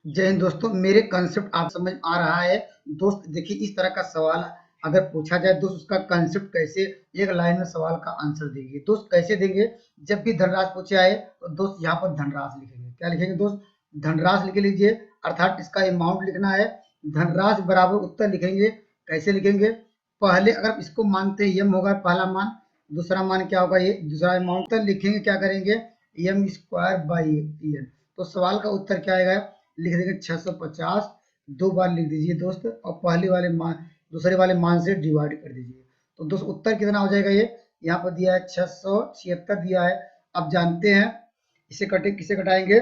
जय हिंद दोस्तों, मेरे कंसेप्ट आप समझ आ रहा है। दोस्त देखिए, इस तरह का सवाल अगर पूछा जाए दोस्त, उसका कंसेप्ट कैसे एक लाइन में सवाल का आंसर देंगे दोस्त, कैसे देंगे। जब भी धनराशि पूछे आए तो दोस्त यहाँ पर धनराशि लिखेंगे। क्या लिखेंगे दोस्त? धनराशि लिख लीजिए, अर्थात इसका अमाउंट लिखना है। धनराशि बराबर उत्तर लिखेंगे। कैसे लिखेंगे? पहले अगर इसको मानते हैं यम होगा पहला मान, दूसरा मान क्या होगा, ये दूसरा अमाउंट। उत्तर लिखेंगे, क्या करेंगे, एम स्क्वायर बाई एन। तो सवाल का उत्तर क्या आएगा? लिख देंगे 650, दो बार लिख दीजिए दोस्त, और पहले वाले मान दूसरे वाले मान से डिवाइड कर दीजिए। तो दोस्त उत्तर कितना हो जाएगा? ये यहाँ पर दिया है 676 दिया है। अब जानते हैं इसे कटे किसे कटाएंगे,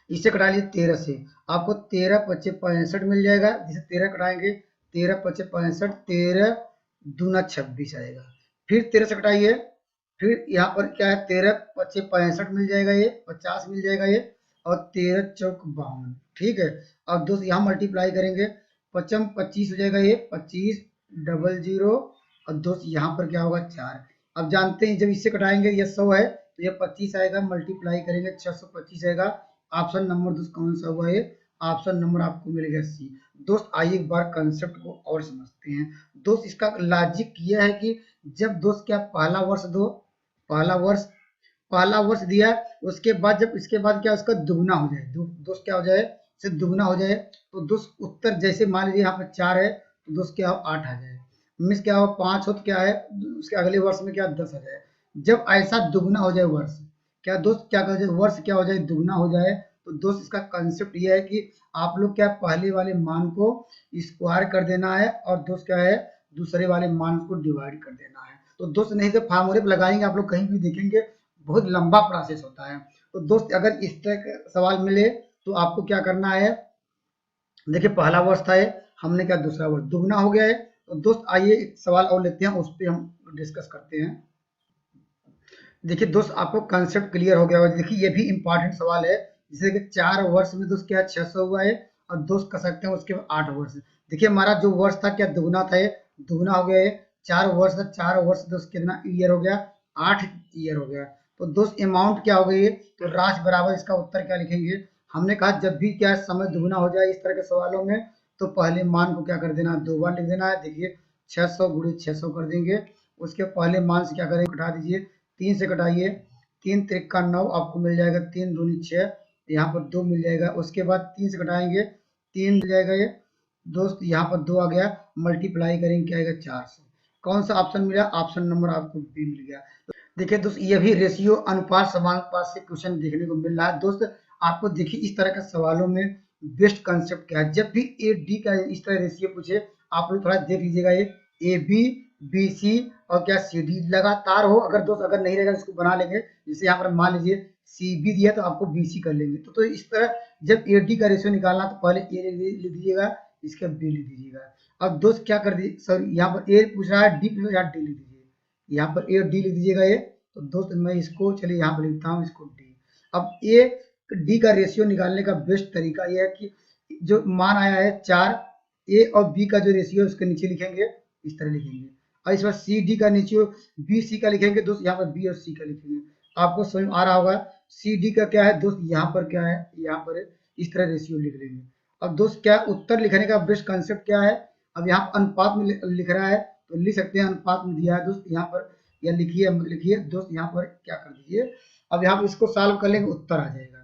इसे कटा लीजिए 13 से। आपको 13 पच्चे 65 मिल जाएगा, जिसे 13 कटाएंगे 13 पच्चे 65, 13 दूना 26 आएगा। फिर 13 से कटाइए, फिर यहाँ पर क्या है, 13 पच्चे 65 मिल जाएगा, ये 50 मिल जाएगा ये, और 13 चौक 52। ठीक है। अब दोस्त यहाँ मल्टीप्लाई करेंगे, पचम 25 हो जाएगा, ये 25 डबल जीरो, और दोस्त यहाँ पर क्या होगा 4। अब जानते हैं जब इससे कटाएंगे ये 100 है तो ये 25 आएगा, मल्टीप्लाई करेंगे 625 आएगा। ऑप्शन नंबर दोस्त कौन सा हुआ? ये ऑप्शन नंबर आपको मिलेगा सी। दोस्त आइए एक बार कंसेप्ट को और समझते हैं। दोस्त इसका लॉजिक यह है कि जब दोस्त क्या पहला वर्ष दो, पहला वर्ष पहला वर्ष दिया, उसके बाद जब इसके बाद क्या उसका दुगना हो जाए, दोस्त क्या हो जाए, सिर्फ दुगना हो जाए, तो दोस्त उत्तर जैसे मान लीजिए यहाँ पर 4 है तो दोस्त क्या हो 8 आ जाए। मिस क्या हो 5 हो तो क्या है, उसके अगले वर्ष में क्या 10 आ जाए। जब ऐसा दुगना हो जाए वर्ष, क्या दोस्त क्या कर जाए, वर्ष क्या हो जाए दुगना हो जाए, तो दोस्त इसका कंसेप्ट ये है कि आप लोग क्या पहले वाले मान को स्क्वायर कर देना है, और दोस्त क्या है दूसरे वाले मान को डिवाइड कर देना है। तो दोस्त नहीं तो फार्मूले पे लगाएंगे, आप लोग कहीं भी देखेंगे बहुत लंबा प्रोसेस होता है। तो दोस्त अगर इस तरह का सवाल मिले तो आपको क्या करना है, देखिए पहला वर्ष था ये, हमने क्या दूसरा वर्ष दुगना हो गया है। तो दोस्त आइए एक सवाल और लेते हैं, उस पर हम डिस्कस करते हैं। देखिए दोस्त आपको कंसेप्ट क्लियर हो गया होगा। देखिए ये भी इंपॉर्टेंट सवाल है, जैसे कि 4 वर्ष में दोस्त क्या 600 हुआ है, और दोस्त कर सकते हैं उसके 8 वर्ष। देखिए हमारा जो वर्ष था क्या दुगना था, ये दुगना हो गया है। 4 वर्ष था, 4 वर्ष दोस्त कितना ईयर हो गया, 8 ईयर हो गया। तो दोस्त अमाउंट क्या हो गई है, तो राशि बराबर इसका उत्तर क्या लिखेंगे। हमने कहा जब भी क्या समय दुगना हो जाए इस तरह के सवालों में, तो पहले मान को क्या कर देना, 2 बार लिख देना है। देखिए 600 गुणे 600 कर देंगे, उसके पहले मान से क्या करेंगे, घटा दीजिए, 3 से घटाइए, 3 त्रिक का 9 आपको मिल जाएगा, 3 दूनी 6, यहाँ पर 2 मिल जाएगा। उसके बाद 3 से घटाएंगे 3 मिल जाएगा ये दोस्त, यहाँ पर 2 आ गया, मल्टीप्लाई करेंगे क्या आएगा 400। कौन सा ऑप्शन मिला? ऑप्शन नंबर आपको बी मिल गया। देखिए दोस्त ये भी रेशियो अनुपात समानुपात से क्वेश्चन देखने को मिल रहा है। दोस्त आपको देखिए इस तरह के सवालों में बेस्ट कंसेप्ट क्या है, जब भी ए डी का इस तरह रेशियो पूछे, आप लोग थोड़ा देख लीजिएगा, ये ए बी बी सी और क्या सी डी लगातार हो। अगर दोस्त अगर नहीं रहेगा इसको बना लेंगे, जैसे यहाँ पर मान लीजिए सी बी दिया तो आपको बी सी कर लेंगे। तो इस तरह जब ए डी का रेशियो निकालना तो पहले ए लिख दीजिएगा, इसके बी लिख दीजिएगा। अब दोस्त क्या कर दीजिए, सॉरी यहाँ पर ए पूछ रहा है, डी पूछ रहा है, डी लिख दीजिए, यहाँ पर ए और डी लिख दीजिएगा ये। तो दोस्त मैं इसको चलिए यहाँ पर लिखता हूँ, इसको डी। अब ए डी का रेशियो निकालने का बेस्ट तरीका यह है कि जो मान आया है 4, ए और बी का जो रेशियो है उसके नीचे लिखेंगे, इस तरह लिखेंगे। और इस बार सी डी का नीचे बी सी का लिखेंगे दोस्त, यहाँ पर बी और सी का लिखेंगे। आपको समझ आ रहा होगा सी डी का क्या है दोस्त, यहाँ पर क्या है, यहाँ पर इस तरह रेशियो लिख लेंगे। अब दोस्त क्या उत्तर लिखने का बेस्ट कंसेप्ट क्या है, अब यहाँ अनुपात में लिख रहा है तो लिख सकते हैं, अनुपात में दिया है दोस्त यहाँ पर, या लिखिए लिखिए दोस्त यहाँ पर क्या कर दीजिए। अब यहाँ पर इसको सॉल्व कर लेंगे, उत्तर आ जाएगा।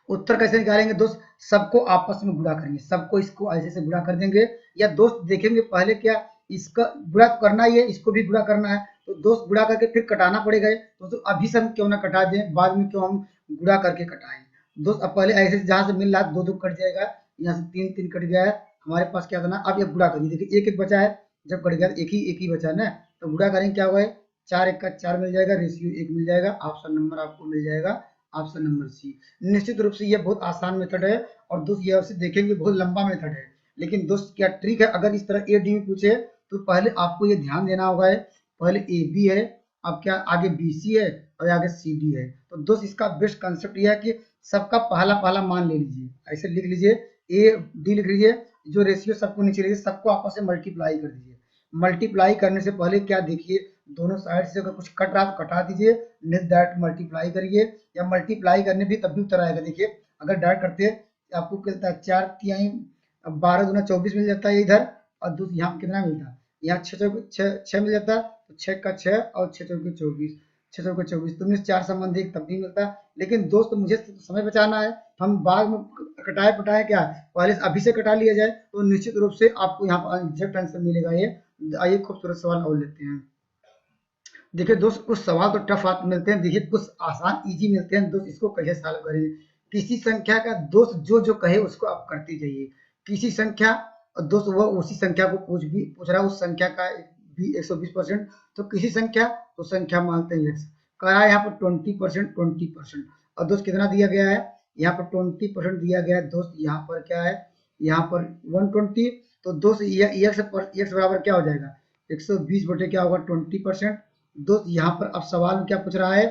उत्तर कैसे निकालेंगे दोस्त, सबको आपस में गुणा करेंगे, सबको इसको ऐसे से गुणा कर देंगे। या दोस्त देखेंगे पहले क्या इसका गुणा करना ही है, इसको भी गुणा करना है, तो दोस्त गुणा करके फिर कटाना पड़ेगा। तो अभी से हम क्यों ना कटा दें, बाद में क्यों हम गुणा करके कटाएं। दोस्त अब पहले ऐसे जहां से मिल रहा है 2 2 कट जाएगा, यहाँ से 3 3 कट गया है, हमारे पास क्या करना, अब ये गुणा करिए। देखिए 1 1 बचा है, जब कट गया एक ही बचा है ना, तो गुणा करेंगे क्या हुआ है, 4 1 का 4 मिल जाएगा, रेशियो 1 मिल जाएगा। ऑप्शन नंबर आपको मिल जाएगा, ऑप्शन नंबर सी। निश्चित रूप से ये बहुत आसान मेथड है, और दोस्त ये उसे देखेंगे बहुत लंबा मेथड है, लेकिन दोस्त क्या ट्रिक है, अगर इस तरह ए डी में पूछे तो पहले आपको ये ध्यान देना होगा है, पहले ए बी है, अब क्या आगे बी सी है, और आगे सी डी है। तो दोस्त इसका बेस्ट कंसेप्ट यह है कि सबका पहला पहला मान ले लीजिए, ऐसे लिख लीजिए, ए डी लिख लीजिए, जो रेशियो सबको नीचे लीजिए, सबको आपस में मल्टीप्लाई कर दीजिए। मल्टीप्लाई करने से पहले क्या देखिए, दोनों साइड से अगर कुछ कट रहा तो कटा दीजिए, नहीं दैट मल्टीप्लाई करिए, या मल्टीप्लाई करने भी तब भी उत्तर आएगा। देखिए अगर डायरेक्ट करते हैं आपको कितना 4 तिहाई 12 दूना 24 मिल जाता है इधर, और दूसरा यहाँ कितना मिलता है, यहाँ 6 मिल जाता, तो 6 का 6 और 6 चौके 24, 6 चौके 24, तुमने 4 संबंधी तब भी मिलता। लेकिन दोस्त मुझे समय बचाना है, हम बाद में कटाए पटाए क्या, पहले अभी से कटा लिया जाए तो निश्चित रूप से आपको यहाँ पर एग्जैक्ट आंसर मिलेगा। ये आइए खूबसूरत सवाल और लेते हैं। देखिए दोस्त कुछ सवाल तो टफ आते मिलते हैं, देखिए कुछ आसान इजी मिलते हैं दोस्त, इसको कैसे सॉल्व करें। किसी संख्या का दोस्त जो जो कहे उसको आप करते जाइए। किसी संख्या दोस्त वह उसी संख्या को पूछ रहा है, उस संख्या का 120%, तो किसी संख्या तो संख्या मानते हैं x, कह रहा है यहाँ पर 20%, 20%, और दोस्त कितना दिया गया है, यहाँ पर 20% दिया गया है दोस्त, यहाँ पर क्या है, यहाँ पर 120, तो दोस्त x बराबर क्या हो जाएगा, 120 बटे क्या होगा 20%। दोस्त यहाँ पर अब सवाल में क्या पूछ रहा है,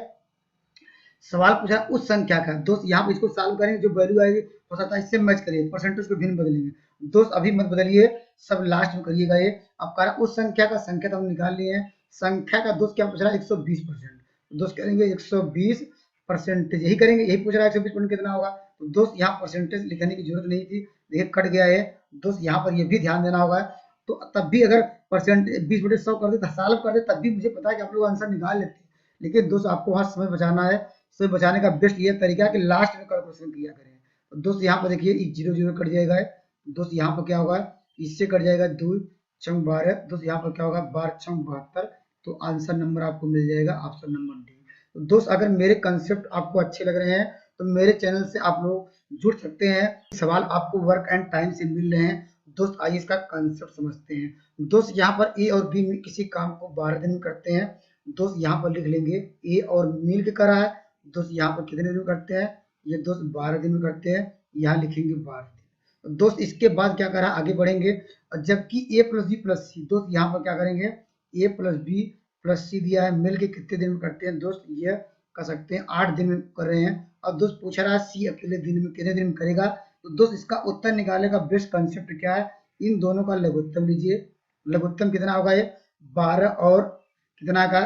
सवाल पूछा उस संख्या का, दोस्त यहाँ पर इसको सॉल्व करेंगे, जो वैल्यू आएगी हो सकता है इससे मैच करिए, परसेंटेज को भिन्न बदलेंगे। दोस्त अभी मत बदलिए, सब लास्ट में करिएगा। ये अब कह रहा उस संख्या का, संख्या तो हम निकाल लिए हैं, संख्या का दोस्त क्या पूछ रहा है 120%, दोस्त करेंगे 120%, यही करेंगे, यही पूछ रहा है 120% कितना होगा, तो दोस्त यहाँ परसेंटेज लिखने की जरूरत नहीं थी, देखिए कट गया है। दोस्त यहाँ पर ये भी ध्यान देना होगा, तो तब भी अगर परसेंटेज 20/100 कर दे, सॉल्व कर दे, तब भी मुझे पता है कि आप लोग आंसर निकाल लेते हैं। लेकिन दोस्त आपको वहाँ समय बचाना है, समय बचाने का बेस्ट ये तरीका है कि लास्ट में कैलकुलेशन किया करें। तो दोस्त यहाँ पर देखिए 0 कट जाएगा, दोस्त यहाँ पर क्या होगा, इससे कट जाएगा 2 छंग 12, दोस्त यहाँ पर क्या होगा 12 छंग 72, तो आंसर नंबर आपको मिल जाएगा ऑप्शन नंबर डी। तो दोस्त अगर मेरे कंसेप्ट आपको अच्छे लग रहे हैं तो मेरे चैनल से आप लोग जुड़ सकते हैं, सवाल आपको वर्क एंड टाइम से मिल रहे हैं। दोस्त आइए इसका कंसेप्ट समझते हैं। दोस्त यहाँ पर ए और बी में किसी काम को 12 दिन में करते हैं, दोस्त यहाँ पर लिख लेंगे ए और मिल के करा है, दोस्त यहाँ पर कितने दिन में करते हैं, ये दोस्त 12 दिन में करते हैं, यहाँ लिखेंगे 12 दिन। दोस्त इसके बाद क्या करा, आगे बढ़ेंगे, जबकि ए प्लस बी प्लस सी, दोस्त यहाँ पर क्या करेंगे, ए प्लस बी प्लस सी दिया है, मिल के कितने दिन में करते हैं, दोस्त ये कर सकते हैं 8 दिन में कर रहे हैं। और दोस्त पूछ रहा है सी अकेले दिन में कितने दिन में करेगा, तो दोस्त इसका उत्तर निकालने का बेस्ट कंसेप्ट क्या है, इन दोनों का लघुत्तम लीजिए, लघुत्तम कितना होगा ये 12 और कितना का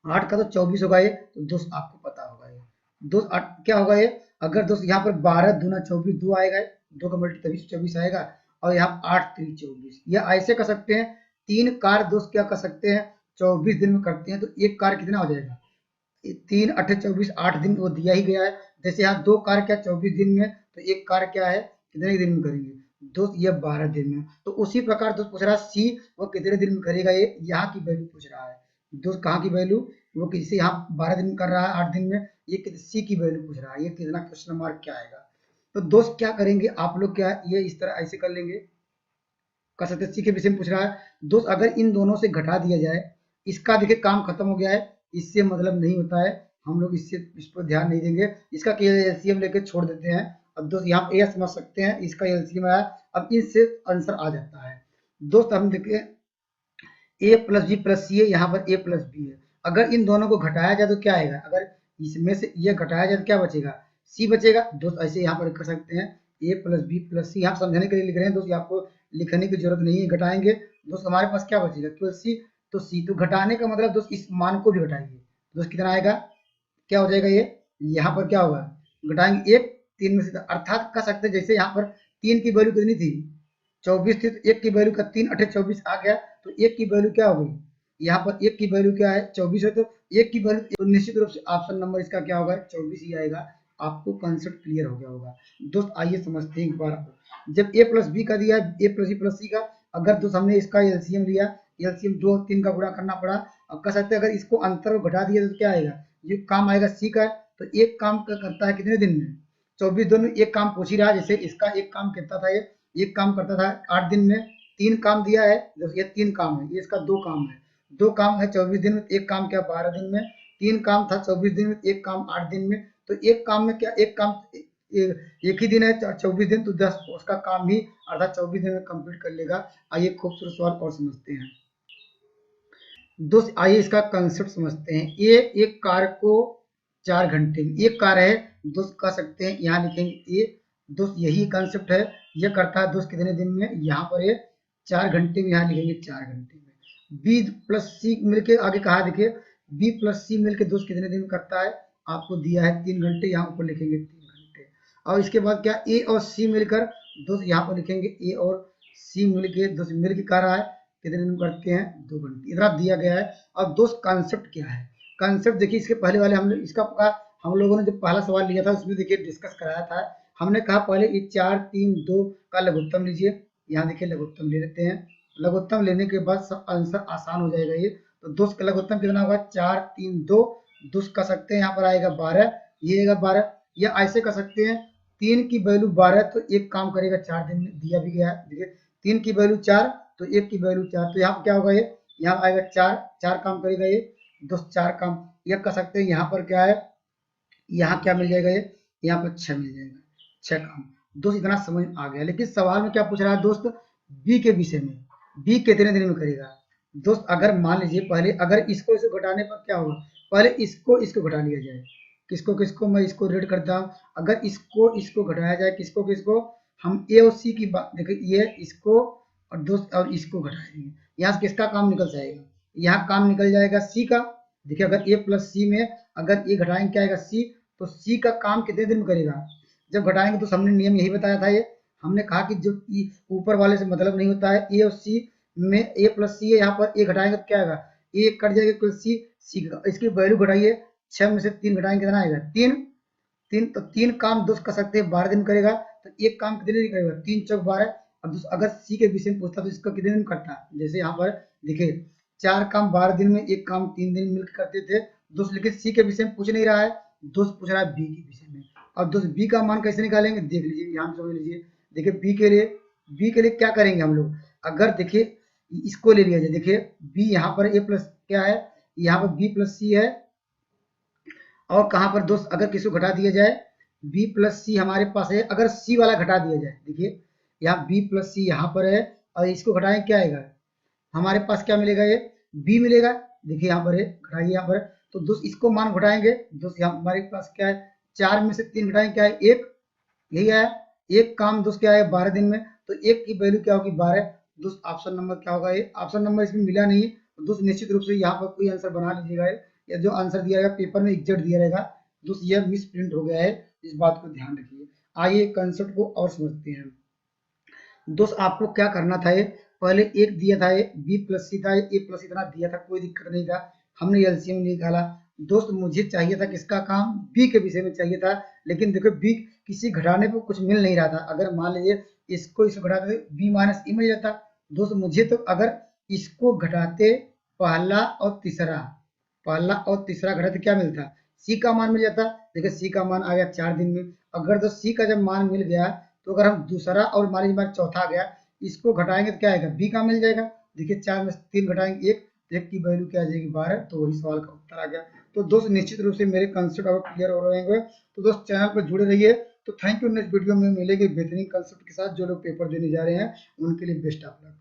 8 का तो 24 होगा ये, तो दोस्त आपको पता होगा ये दोस्त क्या होगा ये, अगर दोस्त यहाँ पर 12 दूना 24, 2 आएगा, 2 का मल्टी तभी 24 आएगा, और यहाँ 8 3 24, ये ऐसे कर सकते हैं। 3 कार्य दोस्त क्या कर सकते हैं 24 दिन में करते हैं, तो एक कार्य कितना हो जाएगा 3 8 24, 8 दिन वो दिया ही गया है। जैसे यहाँ 2 कार्य क्या 24 दिन में, तो एक कार्य क्या है कितने दिन में करेंगे दोस्त, ये 12 दिन में। तो उसी प्रकार दोस्त पूछ रहा है सी वो कितने दिन में करेगा, ये यहाँ की वैल्यू पूछ रहा है दोस्त, कहाँ की वैल्यू, वो किसी यहाँ 12 दिन में कर रहा है 8 दिन में, ये सी की वैल्यू पूछ रहा है, ये कितना क्वेश्चन मार्क क्या आएगा। तो दोस्त क्या करेंगे आप लोग, क्या ये इस तरह ऐसे कर लेंगे, कर सकते सी के विषय में पूछ रहा है दोस्त, अगर इन दोनों से घटा दिया जाए, इसका देखिए काम खत्म हो गया है, इससे मतलब नहीं होता है, हम लोग इससे इस पर ध्यान नहीं देंगे, इसका एलसीएम लेके छोड़ देते हैं। अब दोस्त यहाँ ए समझ सकते हैं, इसका एलसीएम आया, अब इससे आंसर आ जाता है। दोस्त हम देखिए ए प्लस बी प्लस सी है, यहाँ पर ए प्लस बी है, अगर इन दोनों को घटाया जाए तो क्या आएगा, अगर इसमें से ये घटाया जाए तो क्या बचेगा, सी बचेगा। दोस्त ऐसे यहाँ पर कर सकते हैं ए प्लस बी प्लस सी, यहाँ समझाने के लिए लिख रहे हैं दोस्त, आपको लिखने की जरूरत नहीं है, घटाएंगे दोस्त हमारे पास क्या बचेगा केवल सी, तो सी, तो घटाने का मतलब दोस्त इस मान को भी घटाएंगे, दोस्त कितना आएगा, क्या हो जाएगा ये, यहाँ पर क्या होगा घटाएंगे 1 3 में से, अर्थात कह सकते हैं जैसे यहाँ पर 3 की वैल्यू कितनी थी 24 थी, तो 1 की वैल्यू का 3 8 24 आ गया, तो 1 की वैल्यू क्या हो गई, यहाँ पर 1 की वैल्यू क्या है 24 है, तो 1 की वैल्यू, तो निश्चित रूप से ऑप्शन नंबर इसका क्या होगा 24 ही आएगा। आपको कंसेप्ट क्लियर हो गया होगा। दोस्त आइए समझते हैं एक बार, जब ए प्लस बी का दिया है, ए प्लस बी प्लस सी का, अगर दोस्त हमने इसका एलसीएम लिया, एलसीएम 2 3 का गुणा करना पड़ा, अब कह सकते हैं अगर इसको अंतर को घटा दिया तो क्या आएगा, ये काम आएगा सी का, तो एक काम करता है कितने दिन में 24 दिन में, एक काम पूछ ही रहा है, जैसे इसका एक काम कितना था, ये एक काम करता था 8 दिन में, 3 काम दिया है, ये 3 काम है, ये इसका 2 काम है, 2 काम है 24 दिन में, एक काम क्या 12 दिन में, 3 काम था 24 दिन में, एक काम 8 दिन में, तो एक काम में क्या, एक काम एक ही दिन है 24 दिन, तो 10 उसका काम ही अर्थात 24 दिन में कंप्लीट कर लेगा। आइए खूबसूरत सवाल और समझते हैं दोस्त, आइए इसका कंसेप्ट समझते हैं। ये एक कार को 4 घंटे में, एक कार है दोस्त कह सकते हैं, यहाँ लिखेंगे ए, दोस्त यही कंसेप्ट है, ये करता है दोस्त कितने दिन में, यहाँ पर ये 4 घंटे में, यहाँ लिखेंगे 4 घंटे में। बी प्लस सी मिलके आगे कहा देखिए, बी प्लस सी मिलके दोस्त कितने दिन में करता है, आपको दिया है 3 घंटे, यहाँ ऊपर लिखेंगे 3 घंटे। और इसके बाद क्या ए और सी मिलकर दोस्त यहाँ पर लिखेंगे ए और सी मिलके दोस्त मिल के कह रहा है कितने दिन करते हैं 2 घंटे, इतना दिया गया है। अब दोस्त कॉन्सेप्ट क्या है, कॉन्सेप्ट देखिए इसके पहले वाले हम लोगों ने जो पहला सवाल लिया था उसमें देखिए डिस्कस कराया था। हमने कहा पहले ये 4 3 2 का लघुत्तम लीजिए, यहाँ देखिए लघुत्तम ले लेते हैं। लघुत्तम लेने के बाद सब आंसर आसान हो जाएगा ये। तो दोस्त का लघुत्तम कितना होगा 4 3 2, दोस्त कर सकते हैं यहाँ पर आएगा 12, ये आएगा 12, या ऐसे कर सकते हैं 3 की वैल्यू 12 तो एक काम करेगा 4 दिन में दिया भी गया है। देखिए 3 की वैल्यू 4 तो 1 की वैल्यू 4, तो यहाँ पर क्या होगा ये, यहाँ आएगा 4, 4 काम करेगा ये दोस्त 4 काम। यह कर सकते हैं यहाँ पर क्या है, यहाँ क्या मिल जाएगा ये, यहाँ पर 6 मिल जाएगा, 6 काम। दोस्त इतना समझ आ गया, लेकिन सवाल में क्या पूछ रहा है दोस्त, बी के विषय में, बी कितने दिन में करेगा। दोस्त अगर मान लीजिए पहले अगर इसको इसको घटाने पर क्या होगा, पहले इसको इसको घटा लिया जाए, किसको किसको, मैं इसको रेड करता हूँ। अगर इसको इसको घटाया जाए किसको किसको, हम ए और सी की बात देखिए, ये इसको और दोस्त और इसको घटाएंगे, यहाँ से किसका काम निकल जाएगा, यहाँ काम निकल जाएगा सी का। देखिए अगर ए प्लस सी में अगर ए घटाएंगे क्या आएगा सी, तो सी का काम कितने दिन में करेगा, जब घटाएंगे। तो हमने नियम यही बताया था, ये हमने कहा कि जो ऊपर वाले से मतलब नहीं होता है, ए और सी में ए प्लस सी है, यहाँ पर ए घटाएंगे तो क्या आएगा, ए कट जाएगा प्लस सी, सी इसकी वैल्यू घटाइए, 6 में से 3 घटाएंगे कितना आएगा 3, 3 तो 3 काम दोस्त कर सकते हैं 12 दिन करेगा, तो एक काम कितने दिन करेगा 3 चौक 12। अब अगर सी के विषय में पूछता तो इसका कितने दिन करता है, जैसे यहाँ पर देखिए 4 काम 12 दिन में, एक काम 3 दिन मिलकर करते थे दोस्त, लेकिन सी के विषय में पूछ नहीं रहा है दोस्त, पूछ रहा है बी के विषय में। अब दोस्त बी का मान कैसे निकालेंगे देख लीजिए, यहाँ पे समझ लीजिए। देखिए बी के लिए क्या करेंगे हम लोग, अगर देखिए इसको ले लिया जाए, देखिए बी यहाँ पर ए प्लस क्या है, यहाँ पर बी प्लस सी है, और कहाँ पर दोस्त अगर किसी को घटा दिया जाए b प्लस सी हमारे पास है, अगर c वाला घटा दिया जाए, देखिए यहाँ b प्लस सी यहाँ पर है और इसको घटाएं क्या आएगा, हमारे पास क्या मिलेगा ये b मिलेगा। देखिए यहाँ पर है घटाइए यहाँ पर, तो दोस्त इसको मान घटाएंगे दोस्त, यहाँ हमारे पास क्या है 4 में से 3 घटाएंगे क्या है 1, यही है एक काम दोस्त क्या है 12 दिन में, तो 1 की वैल्यू क्या होगी 12। दोस्त ऑप्शन नंबर क्या होगा, ये ऑप्शन नंबर इसमें मिला नहीं, तो दोस्त निश्चित रूप से यहाँ पर कोई आंसर बना लीजिएगा, या जो आंसर दिया रहेगा पेपर में एग्जैक्ट दिया रहेगा दोस्त, यह मिस प्रिंट हो गया है, इस बात को ध्यान रखिए। आइए कंसेप्ट को और समझते हैं दोस्त। आपको क्या करना था, ये पहले एक दिया था, ये बी प्लस सी था, ए प्लस इतना दिया था, कोई दिक्कत नहीं था, हमने एलसीएम निकाला दोस्त। मुझे चाहिए था किसका काम, बी के विषय में चाहिए था, लेकिन देखो बी किसी घटाने को कुछ मिल नहीं रहा था। अगर मान लीजिए इसको घटाते बी माइनस ई मिल जाता दोस्त, मुझे तो अगर इसको घटाते पहला और तीसरा घटाते क्या मिलता, सी का मान मिल जाता। देखिए सी का मान आ गया 4 दिन में, अगर तो सी का जब मान मिल गया तो अगर हम दूसरा और मान लीजिए चौथा आ गया, इसको घटाएंगे तो क्या आएगा बी का मिल जाएगा। देखिए 4 में से 3 घटाएंगे 1, तो 1 की वैल्यू क्या आ जाएगी 12, तो वही सवाल का उत्तर आ गया। तो दोस्त निश्चित रूप से मेरे कंसेप्ट अब क्लियर हो रहे होंगे, तो दोस्त चैनल पर जुड़े रहिए। तो थैंक यू, नेक्स्ट वीडियो में मिलेंगे बेहतरीन कंसेप्ट के साथ। जो लोग पेपर देने जा रहे हैं उनके लिए बेस्ट ऑफ लक।